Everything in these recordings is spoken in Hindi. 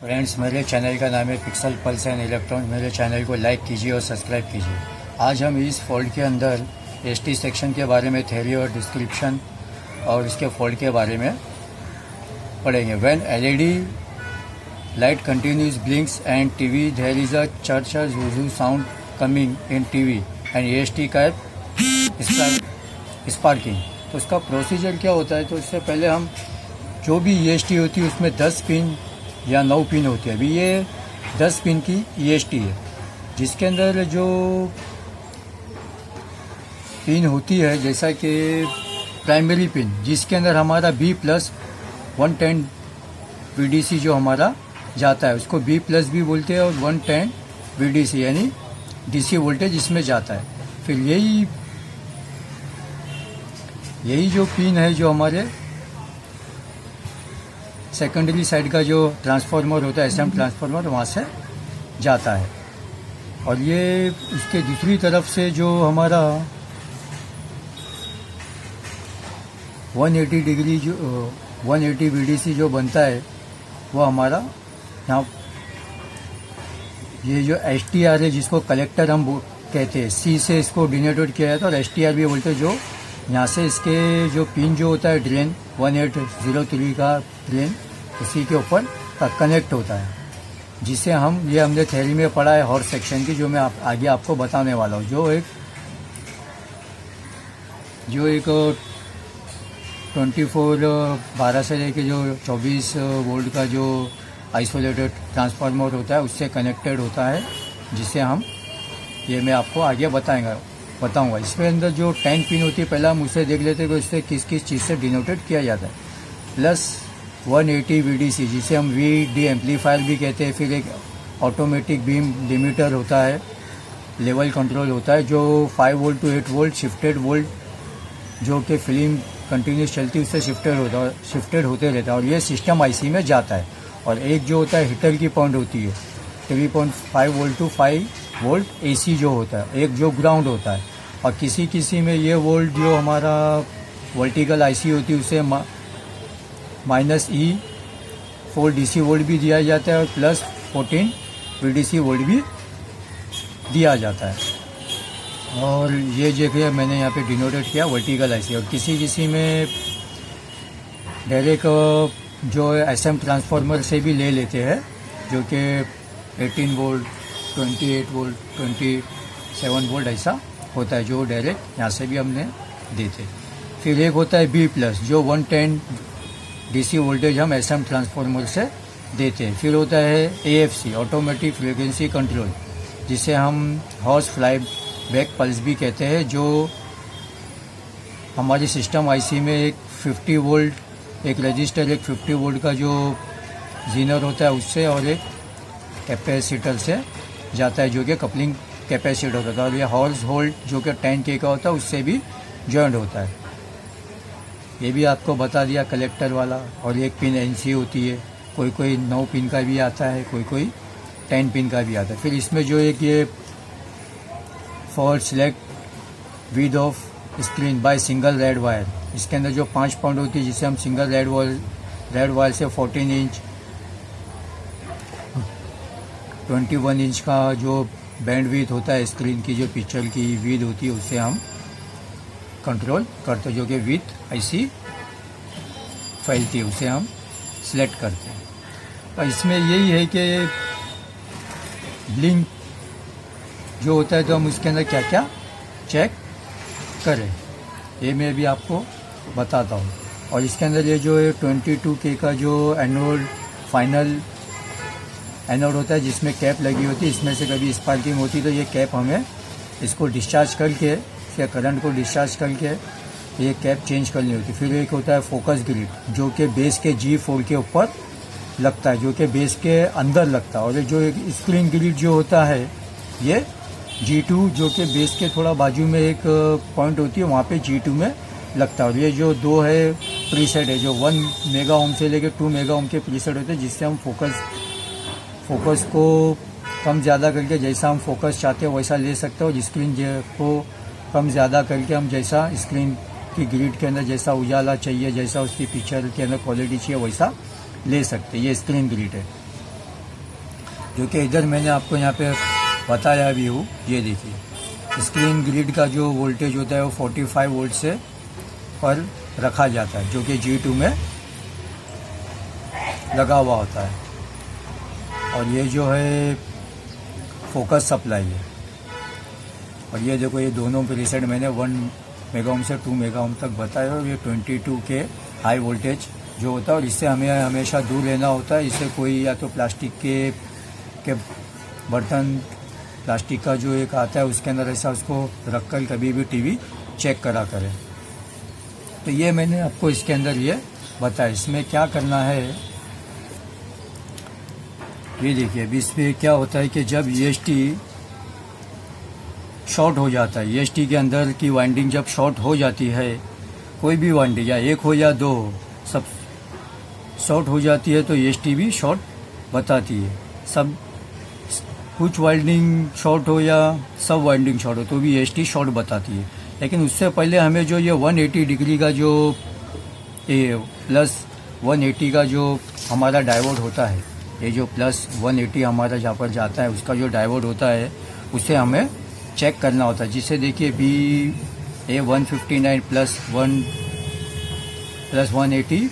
फ्रेंड्स, मेरे चैनल का नाम है पिक्सल पल्स एंड इलेक्ट्रॉन। मेरे चैनल को लाइक कीजिए और सब्सक्राइब कीजिए। आज हम इस फॉल्ट के अंदर एसटी सेक्शन के बारे में थ्योरी और डिस्क्रिप्शन और इसके फॉल्ट के बारे में पढ़ेंगे। When LED light continuous blinks and TV there is a चर्चर झुझू sound coming in TV and AST cap sparking. तो इसका प्रोसीजर क्या होता है? तो इससे पहले हम जो भी ईएसटी होती है उसमें 10 पिन या 9 पिन होती है। अभी ये 10 पिन की ईएसटी है, जिसके अंदर जो पिन होती है जैसा कि प्राइमरी पिन, जिसके अंदर हमारा B+110 VDC जो हमारा जाता है उसको B+ भी बोलते हैं, और 110 VDC यानी DC वोल्टेज इसमें जाता है। फिर यही जो पिन है जो हमारे सेकेंडरी साइड का जो ट्रांसफार्मर होता है, SM ट्रांसफार्मर, वहाँ से जाता है। और ये उसके दूसरी तरफ से जो हमारा 180 डिग्री जो 180 VDC जो बनता है वो हमारा यहाँ ये जो STR है जिसको कलेक्टर हम कहते हैं, C से इसको डिनोटेड किया जाता है, और STR भी बोलते हैं। जो यहाँ से इसके जो पिन जो होता है ड्रेन 1803 का ड्रेन उसी के ऊपर कनेक्ट होता है, जिसे हमने थ्योरी में पढ़ा है हॉर्स सेक्शन की, जो मैं आगे आपको बताने वाला हूँ। जो एक 12 से लेके जो 24 वोल्ट का जो आइसोलेटेड ट्रांसफार्मर होता है उससे कनेक्टेड होता है, जिसे मैं आपको आगे बताऊंगा। इसके अंदर जो 10 पिन होती है, पहले हम उसे देख लेते हैं कि उससे किस किस चीज़ से डिनोटेड किया जाता है। प्लस 180 VDC जिसे हम VD एम्पलीफायर भी कहते हैं। फिर एक ऑटोमेटिक बीम लिमिटर होता है, लेवल कंट्रोल होता है, जो 5 volt to 8 volt shifted volt जो कि फिल्म कंटिन्यूस चलती है उससे शिफ्टेड होते रहता है, और ये सिस्टम आईसी में जाता है। और एक जो होता है हीटर की पॉइंट होती है 3.5 वोल्ट टू 5 वोल्ट AC जो होता है, एक जो ग्राउंड होता है। और किसी में ये वोल्ट जो हमारा वर्टिकल आईसी होती है उसे -E4 DC वोल्ट भी दिया जाता है, और +14 VDC वोल्ट भी दिया जाता है। और ये जगह मैंने यहाँ पे डिनोटेड किया वर्टिकल आईसी। और किसी में डायरेक्ट जो SM ट्रांसफार्मर से भी ले लेते हैं, जो कि 18 वोल्ट 28 वोल्ट 27 वोल्ट ऐसा होता है, जो डायरेक्ट यहाँ से भी हमने देते। फिर एक होता है B+ जो 110 DC वोल्टेज हम SM ट्रांसफार्मर से देते हैं। फिर होता है AFC ऑटोमेटिक फ्रीक्वेंसी कंट्रोल, जिसे हम हॉर्स फ्लाई बैक पल्स भी कहते हैं, जो हमारी सिस्टम आईसी में एक 50 वोल्ट एक रजिस्टर, एक 50 वोल्ट का जो जीनर होता है उससे, और एक कैपेसिटर से जाता है जो कि कपलिंग कैपेसिटर होता है। और ये हॉर्स होल्ड जो कि 10K का होता है उससे भी जॉइंट होता है। ये भी आपको बता दिया कलेक्टर वाला। और एक पिन NC होती है, कोई 9 पिन का भी आता है, कोई 10 पिन का भी आता है। फिर इसमें जो एक ये for select width of screen by single red wire, इसके अंदर जो 5 पॉइंट होती है जिसे हम सिंगल रेड वायर से 14 इंच 21 इंच का जो बैंड विड्थ होता है स्क्रीन की, जो पिक्चर की विड्थ होती है उससे हम कंट्रोल करते हैं, जो कि विथ आईसी फैलती है उसे हम सिलेक्ट करते हैं। और इसमें यही है कि ब्लिंक जो होता है तो हम उसके अंदर क्या क्या चेक करें, ये मैं भी आपको बताता हूँ। और इसके अंदर ये जो है 22K का जो फाइनल एनोड होता है जिसमें कैप लगी होती है, इसमें से कभी स्पार्किंग होती है तो ये कैप हमें इसको डिस्चार्ज करके या करंट को डिस्चार्ज करके ये कैप चेंज करनी होती है। फिर एक होता है फोकस ग्रिड जो कि बेस के G4 के ऊपर लगता है, जो कि बेस के अंदर लगता है। और ये जो एक स्क्रीन ग्रिड जो होता है ये G2 जो कि बेस के थोड़ा बाजू में एक पॉइंट होती है, वहाँ पे G2 में लगता है। और ये जो 2 है प्रीसेट है, जो 1 मेगा ओम से लेकर 2 मेगा ओम के प्रीसेट होते हैं, जिससे हम फोकस को कम ज़्यादा करके जैसा हम फोकस चाहते हैं वैसा ले सकते हो। स्क्रीन को कम ज़्यादा करके हम जैसा स्क्रीन की ग्रिड के अंदर जैसा उजाला चाहिए, जैसा उसकी पिक्चर के अंदर क्वालिटी चाहिए वैसा ले सकते हैं। ये स्क्रीन ग्रिड है। जो कि इधर मैंने आपको यहाँ पे बताया भी हूँ। ये देखिए स्क्रीन ग्रिड का जो वोल्टेज होता है वो 45 वोल्ट से पर रखा जाता है, जो कि G2 में लगा हुआ होता है। और ये जो है फोकस सप्लाई है। और ये देखो ये दोनों प्रीसेट मैंने 1 मेगा ओम से 2 मेगा ओम तक बताया। और ये 22 के हाई वोल्टेज जो होता है, और इससे हमें हमेशा दूर रहना होता है। इससे कोई या तो प्लास्टिक के बर्तन, प्लास्टिक का जो एक आता है उसके अंदर ऐसा उसको रखकर कभी भी टीवी चेक करा करें। तो ये मैंने आपको इसके अंदर ये बताया। इसमें क्या करना है ये देखिए। अभी इसमें क्या होता है कि जब EST शॉर्ट हो जाता है, EST के अंदर की वाइंडिंग जब शॉर्ट हो जाती है, कोई भी वाइंडिंग या एक हो या दो सब शॉर्ट हो जाती है, तो EST भी शॉर्ट बताती है। सब कुछ वाइंडिंग शॉर्ट हो या सब वाइंडिंग शॉर्ट हो तो भी EST शॉर्ट बताती है। लेकिन उससे पहले हमें जो ये 180 डिग्री का जो प्लस 180 का जो हमारा डायोड होता है, ये जो प्लस 180 हमारा जहाँ पर जाता है उसका जो डायोड होता है उसे हमें चेक करना होता है। जिसे देखिए BA159 प्लस 180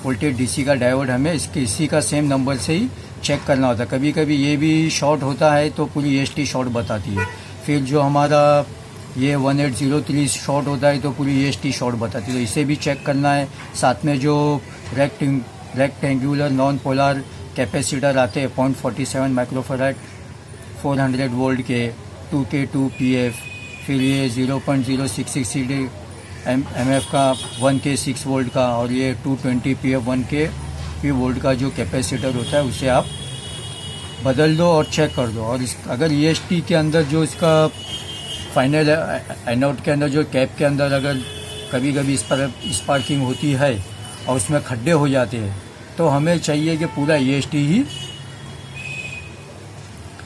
वोल्टेज DC का डायोड हमें इसी का सेम नंबर से ही चेक करना होता है। कभी कभी ये भी शॉर्ट होता है तो पूरी EST शॉर्ट बताती है। फिर जो हमारा ये 1803 शॉर्ट होता है तो पूरी EST शॉर्ट बताती है, तो इसे भी चेक करना है। साथ में जो रेक्टेंगुलर नॉन पोलर कैपेसिटर आते हैं 0.47 माइक्रोफैराड 400 वोल्ट के 2K2 PF, फिर ये 0.066 MF का 1K 6 वोल्ट का, और ये 220 PF 1K वोल्ट का जो कैपेसिटर होता है उसे आप बदल दो और चेक कर दो। और अगर EST के अंदर जो इसका फाइनल एनोड के अंदर जो कैप के अंदर अगर कभी कभी स्पार्किंग होती है और उसमें खड्डे हो जाते हैं, तो हमें चाहिए कि पूरा EST ही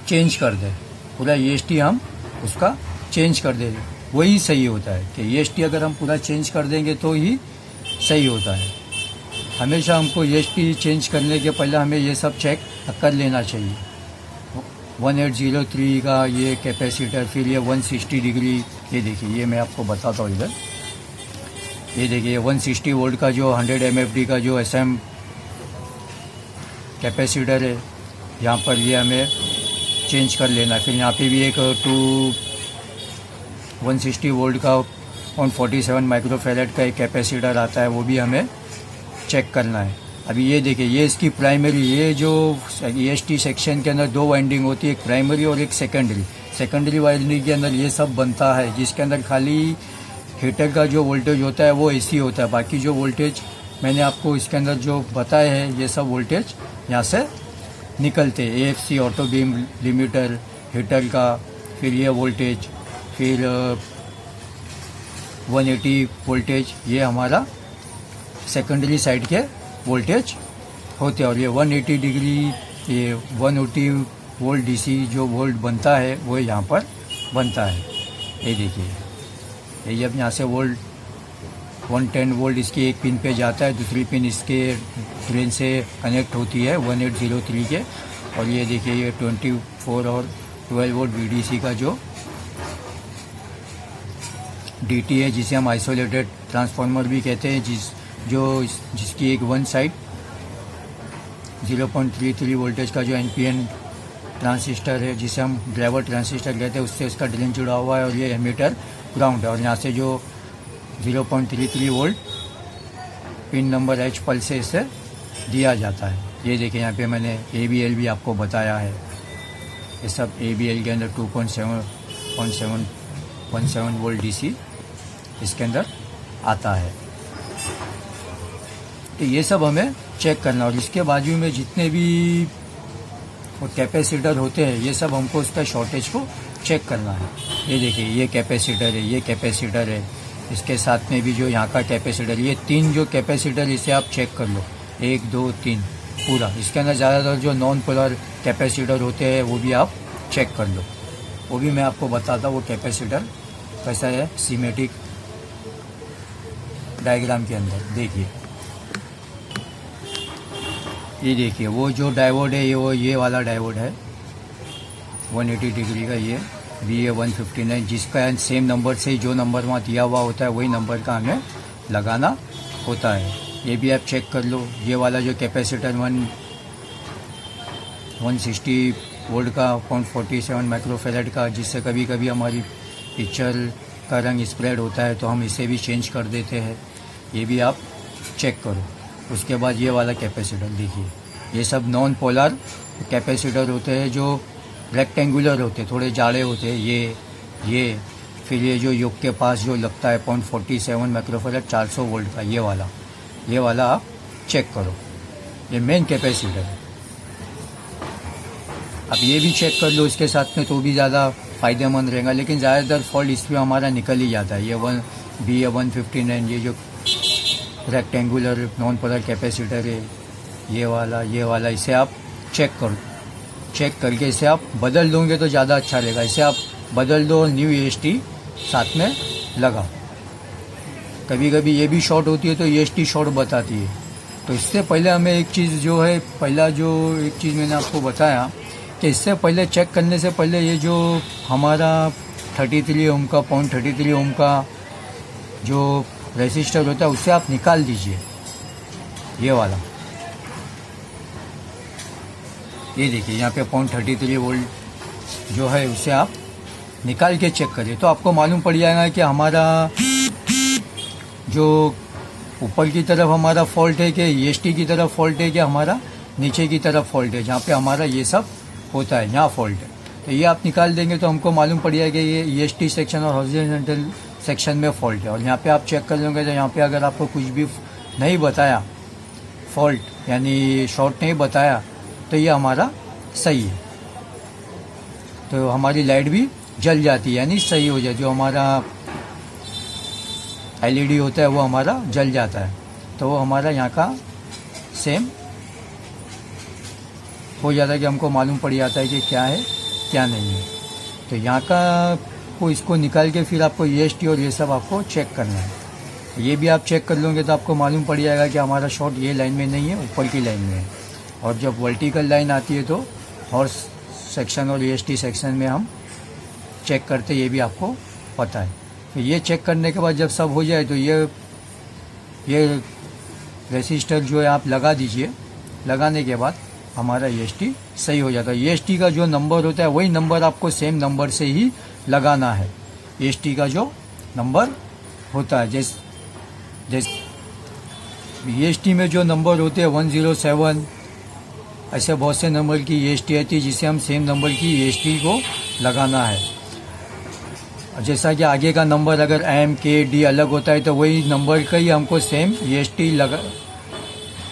चेंज कर दें। पूरा EST हम उसका चेंज कर दें, वही सही होता है कि EST अगर हम पूरा चेंज कर देंगे तो ही सही होता है। हमेशा हमको EST चेंज करने के पहले हमें ये सब चेक कर लेना चाहिए। 1803 का ये कैपेसिटर, फिर ये 160 डिग्री, ये देखिए ये मैं आपको बताता हूँ इधर। ये देखिए 160 वोल्ट का जो 100 MFD का जो SM कैपेसिटर है, यहाँ पर ये हमें चेंज कर लेना है। फिर यहाँ पे भी एक 160 वोल्ट का 147 माइक्रोफैराड का एक कैपेसिटर आता है, वो भी हमें चेक करना है। अभी ये देखिए ये इसकी प्राइमरी, ये जो EST सेक्शन के अंदर दो वाइंडिंग होती है, एक प्राइमरी और एक सेकेंडरी। सेकेंडरी वाइंडिंग के अंदर ये सब बनता है, जिसके अंदर खाली हीटर का जो वोल्टेज होता है वो AC होता है। बाकी जो वोल्टेज मैंने आपको इसके अंदर जो बताए हैं ये सब वोल्टेज यहाँ से निकलते हैं। AFC auto beam limiter heater का, फिर ये वोल्टेज, फिर 180 वोल्टेज, ये हमारा सेकेंडरी साइड के वोल्टेज होते हैं। और ये 180 डिग्री, ये 180 वोल्ट DC जो वोल्ट बनता है वो यहाँ पर बनता है। ये देखिए ये जब यहाँ से वोल्ट 110 वोल्ट इसकी एक पिन पे जाता है, दूसरी पिन इसके ड्रेन से कनेक्ट होती है 1803 के। और ये देखिए ये 24 और 12 वोल्ट VDC का जो DT है, जिसे हम आइसोलेटेड ट्रांसफार्मर भी कहते हैं, जिसकी एक वन साइड 0.33 वोल्टेज का जो NPN ट्रांजिस्टर है, जिसे हम ड्राइवर ट्रांजिस्टर कहते हैं, उससे उसका ड्रेन जुड़ा हुआ है। और ये एमीटर ग्राउंड है, और यहाँ से जो 0.33 volt pin number H pulse से इसे दिया जाता है। ये देखिए यहाँ पे मैंने ABL भी आपको बताया है। ये सब ABL के अंदर 2.17 वोल्ट DC इसके अंदर आता है। तो ये सब हमें चेक करना, और इसके बाजू में जितने भी कैपेसिटर होते हैं ये सब हमको उसका शॉर्टेज को चेक करना है। ये देखिए ये कैपेसिटर है, ये कैपेसिटर है, इसके साथ में भी जो यहाँ का कैपेसिटर, ये 3 जो कैपेसिटर इसे आप चेक कर लो, 1 2 3 पूरा। इसके अंदर ज़्यादातर जो नॉन पोलर कैपेसिटर होते हैं वो भी आप चेक कर लो, वो भी मैं आपको बताता हूँ वो कैपेसिटर कैसा है सीमेटिक डायग्राम के अंदर। देखिए ये देखिए वो जो डायोड है ये वाला डायोड है, 180 डिग्री का ये BA 159, जिसका सेम नंबर से जो नंबर वहाँ दिया हुआ होता है वही नंबर का हमें लगाना होता है। ये भी आप चेक कर लो। ये वाला जो कैपेसिटर 160 वोल्ट का 0.47 माइक्रोफेरेड का, जिससे कभी कभी हमारी पिक्चर का रंग स्प्रेड होता है तो हम इसे भी चेंज कर देते हैं। ये भी आप चेक करो। उसके बाद ये वाला कैपेसिटर देखिए, ये सब नॉन पोलर कैपेसिटर होते हैं जो रेक्टेंगुलर होते हैं, थोड़े जाड़े होते हैं। ये फिर ये जो योग के पास जो लगता है 0.47 माइक्रोफेरेड 400 वोल्ट का, ये वाला आप चेक करो। ये मेन कैपेसिटर है। अब ये भी चेक कर लो इसके साथ में तो भी ज़्यादा फ़ायदेमंद रहेगा, लेकिन ज़्यादातर फॉल्ट इसमें हमारा निकल ही जाता है। ये BA 159 ये जो रेक्टेंगुलर नॉन पोलर कैपेसिटर है, ये वाला इसे आप चेक करो। चेक करके इसे आप बदल दोगे तो ज़्यादा अच्छा रहेगा। इसे आप बदल दो और न्यू EST साथ में लगाओ। कभी कभी ये भी शॉर्ट होती है तो EST शॉर्ट बताती है। तो इससे पहले हमें एक चीज़ जो है, एक चीज़ मैंने आपको बताया कि इससे पहले चेक करने से पहले ये जो हमारा 33 ओम का 0.33 ओम का जो रेसिस्टर होता है उससे आप निकाल दीजिए। ये वाला ये देखिए यहाँ पे 0.33 वोल्ट जो है उसे आप निकाल के चेक करिए तो आपको मालूम पड़ जाएगा कि हमारा जो ऊपर की तरफ हमारा फॉल्ट है कि EST की तरफ फॉल्ट है कि हमारा नीचे की तरफ फॉल्ट है, जहाँ पे हमारा ये सब होता है यहाँ फॉल्ट है। तो ये आप निकाल देंगे तो हमको मालूम पड़ जाएगा कि ये EST सेक्शन और हॉरिजॉन्टल सेक्शन में फॉल्ट है। और यहाँ पे आप चेक कर लेंगे तो यहाँ पे अगर आपको कुछ भी नहीं बताया, फॉल्ट यानी शॉर्ट नहीं बताया, तो ये हमारा सही है। तो हमारी लाइट भी जल जाती है यानी सही हो जाए। जो हमारा LED होता है वो हमारा जल जाता है, तो वो हमारा यहाँ का सेम हो जाता है कि हमको मालूम पड़ जाता है कि क्या है क्या नहीं है। तो यहाँ का को इसको निकाल के फिर आपको EST और ये सब आपको चेक करना है। ये भी आप चेक कर लोगे तो आपको मालूम पड़ जाएगा कि हमारा शॉर्ट ये लाइन में नहीं है, ऊपर की लाइन में है। और जब वर्टिकल लाइन आती है तो हॉर्स सेक्शन और EST सेक्शन में हम चेक करते, ये भी आपको पता है। तो ये चेक करने के बाद जब सब हो जाए तो ये रेसिस्टर जो है आप लगा दीजिए। लगाने के बाद हमारा EST सही हो जाता है। EST का जो नंबर होता है वही नंबर आपको सेम नंबर से ही लगाना है। EST का जो नंबर होता है जैसे EST में जो नंबर होते हैं 107, ऐसे बहुत से नंबर की EST आती है जिसे हम सेम नंबर की EST को लगाना है। जैसा कि आगे का नंबर अगर M, K, D अलग होता है तो वही नंबर का ही हमको सेम EST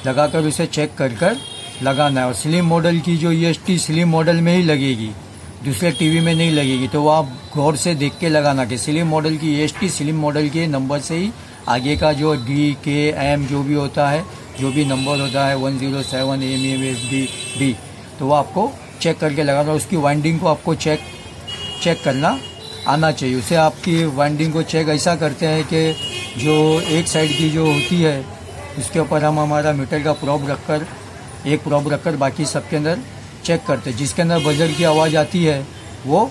लगाकर उसे चेक कर लगाना है। और स्लिम मॉडल की जो EST स्लिम मॉडल में ही लगेगी, दूसरे टीवी में नहीं लगेगी। तो वो आप गौर से देख के लगाना कि स्लिम मॉडल की EST स्लिम मॉडल के नंबर से ही आगे का जो D, K, M जो भी होता है, जो भी नंबर होता है 107 AMFD, तो वो आपको चेक करके लगाना। उसकी वाइंडिंग को आपको चेक करना आना चाहिए। उसे आपकी वाइंडिंग को चेक ऐसा करते हैं कि जो एक साइड की जो होती है उसके ऊपर हम हमारा मीटर का एक प्रोब रखकर बाकी सबके अंदर चेक करते हैं। जिसके अंदर बजर की आवाज़ आती है वो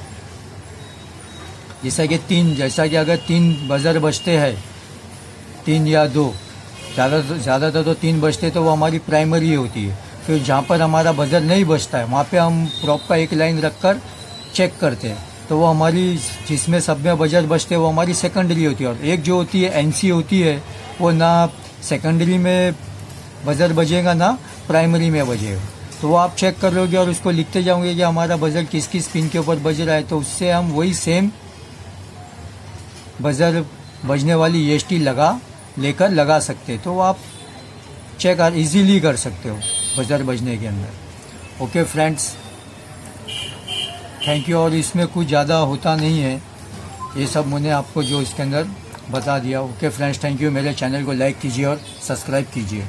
जैसा कि अगर 3 बजर बजते हैं, 3 या 2, ज़्यादातर तो 3 बजते तो वो हमारी प्राइमरी होती है। फिर जहाँ पर हमारा बजर नहीं बजता है वहाँ पे हम प्रोब का एक लाइन रखकर चेक करते हैं, तो वो हमारी जिसमें सब में बजर बजते हैं वो हमारी सेकेंडरी होती है। और एक जो होती है NC होती है वो ना सेकेंडरी में बजर बजेगा ना प्राइमरी में बजेगा। तो वो आप चेक कर लोगे और उसको लिखते जाओगे कि हमारा बजर किस पिन के ऊपर बज रहा है, तो उससे हम वही सेम बजर बजने वाली EST लेकर लगा सकते हैं। तो वो आप चेक इजीली कर सकते हो बजर बजने के अंदर। Okay friends, thank you. और इसमें कुछ ज़्यादा होता नहीं है, ये सब मैंने आपको जो इसके अंदर बता दिया। Okay friends, thank you. मेरे चैनल को लाइक कीजिए और सब्सक्राइब कीजिए।